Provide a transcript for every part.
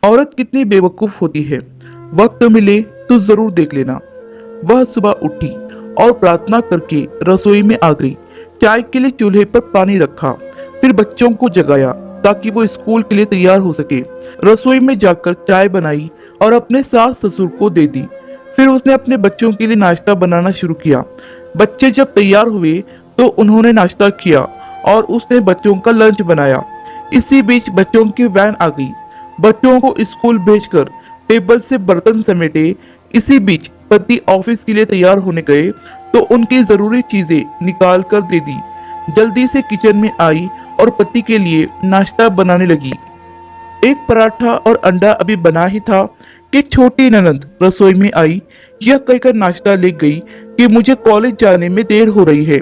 औरत कितनी बेवकूफ होती है। वक्त मिले तो जरूर देख लेना। वह सुबह उठी और प्रार्थना करके रसोई में आ गई। चाय के लिए चूल्हे पर पानी रखा, फिर बच्चों को जगाया ताकि वो स्कूल के लिए तैयार हो सके। रसोई में जाकर चाय बनाई और अपने सास ससुर को दे दी। फिर उसने अपने बच्चों के लिए नाश्ता बनाना शुरू किया। बच्चे जब तैयार हुए तो उन्होंने नाश्ता किया और उसने बच्चों का लंच बनाया। इसी बीच बच्चों की वैन आ गई। बच्चों को स्कूल भेजकर टेबल से बर्तन समेटे। इसी बीच पति ऑफिस के लिए तैयार होने गए तो उनकी जरूरी चीजें निकाल कर दे दी। जल्दी से किचन में आई और पति के लिए नाश्ता बनाने लगी। एक पराठा और अंडा अभी बना ही था कि छोटी ननद रसोई में आई। यह कहकर नाश्ता ले गई कि मुझे कॉलेज जाने में देर हो रही है।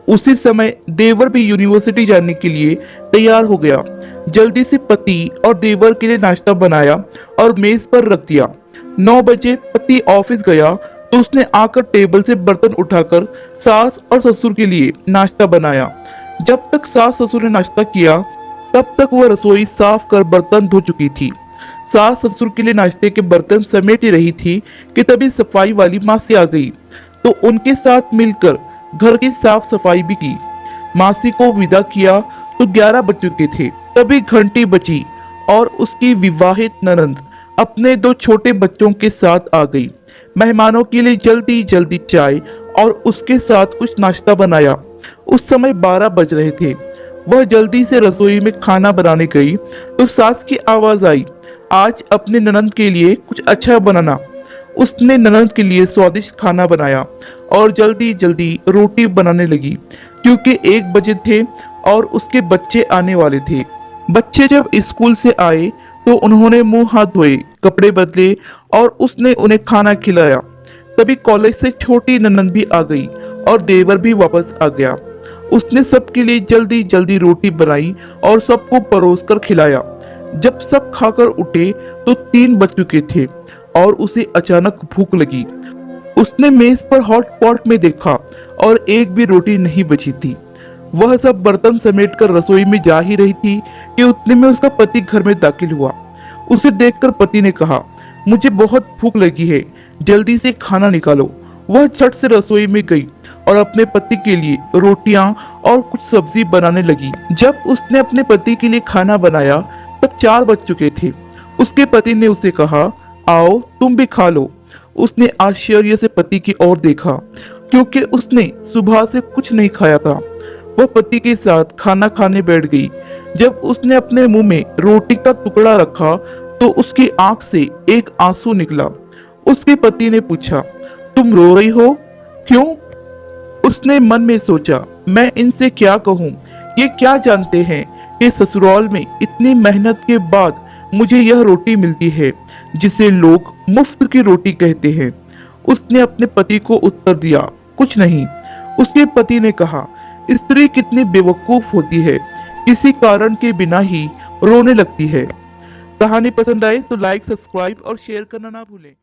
उसी समय देवर भी यूनिवर्सिटी जाने के लिए तैयार हो गया। जल्दी से पति और देवर के लिए नाश्ता बनाया और मेज पर रख दिया। 9 बजे पति ऑफिस गया तो उसने आकर टेबल से बर्तन उठाकर सास और ससुर के लिए नाश्ता बनाया। जब तक सास ससुर ने नाश्ता किया तब तक वह रसोई साफ कर बर्तन धो चुकी थी। सास ससुर के लिए नाश्ते के बर्तन समेट ही रही थी कि तभी सफाई वाली मासी आ गई तो उनके साथ मिलकर घर की साफ सफाई भी की। मासी को विदा किया तो 11 बज चुके थे। तभी घंटी बजी और उसकी विवाहित ननंद अपने 2 छोटे बच्चों के साथ आ गई। मेहमानों के लिए जल्दी जल्दी चाय और उसके साथ कुछ नाश्ता बनाया। उस समय 12 बज रहे थे। वह जल्दी से रसोई में खाना बनाने गई तो सास की आवाज आई, आज अपने ननंद के लिए कुछ अच्छा बनाना। उसने ननंद के लिए स्वादिष्ट खाना बनाया और जल्दी जल्दी रोटी बनाने लगी क्योंकि 1 बजे थे और उसके बच्चे आने वाले थे। बच्चे जब स्कूल से आए तो उन्होंने मुंह हाथ धोए, कपड़े बदले और उसने उन्हें खाना खिलाया। तभी कॉलेज से छोटी ननंद भी आ गई और देवर भी वापस आ गया। उसने सबके लिए जल्दी जल्दी रोटी बनाई और सबको परोस कर खिलाया। जब सब खाकर उठे तो 3 बज चुके थे और उसे अचानक भूख लगी। उसने मेज पर हॉट पॉट में देखा और एक भी रोटी नहीं बची थी। वह सब बर्तन समेट कर रसोई में जा ही रही थी कि उतने में उसका पति घर में दाखिल हुआ। उसे देखकर पति ने कहा, मुझे बहुत भूख लगी है, जल्दी से खाना निकालो। वह झट से रसोई में गई और अपने पति के लिए रोटियां और कुछ सब्जी बनाने लगी। जब उसने अपने पति के लिए खाना बनाया तब 4 बज चुके थे। उसके पति ने उसे कहा, आओ तुम भी खा लो। उसने आश्चर्य से पति की ओर देखा क्योंकि उसने सुबह से कुछ नहीं खाया था। वह पति के साथ खाना खाने बैठ गई। जब उसने अपने मुंह में रोटी का टुकड़ा रखा तो उसकी आंख से एक आंसू निकला। उसके पति ने पूछा, तुम रो रही हो, क्यों? उसने मन में सोचा, मैं इनसे क्या कहूँ, ये क्या जानते हैं कि ससुराल में इतनी मेहनत के बाद मुझे यह रोटी मिलती है जिसे लोग मुफ्त की रोटी कहते हैं। उसने अपने पति को उत्तर दिया, कुछ नहीं। उसके पति ने कहा, स्त्री कितनी बेवकूफ होती है, किसी कारण के बिना ही रोने लगती है। कहानी पसंद आए तो लाइक, सब्सक्राइब और शेयर करना ना भूलें।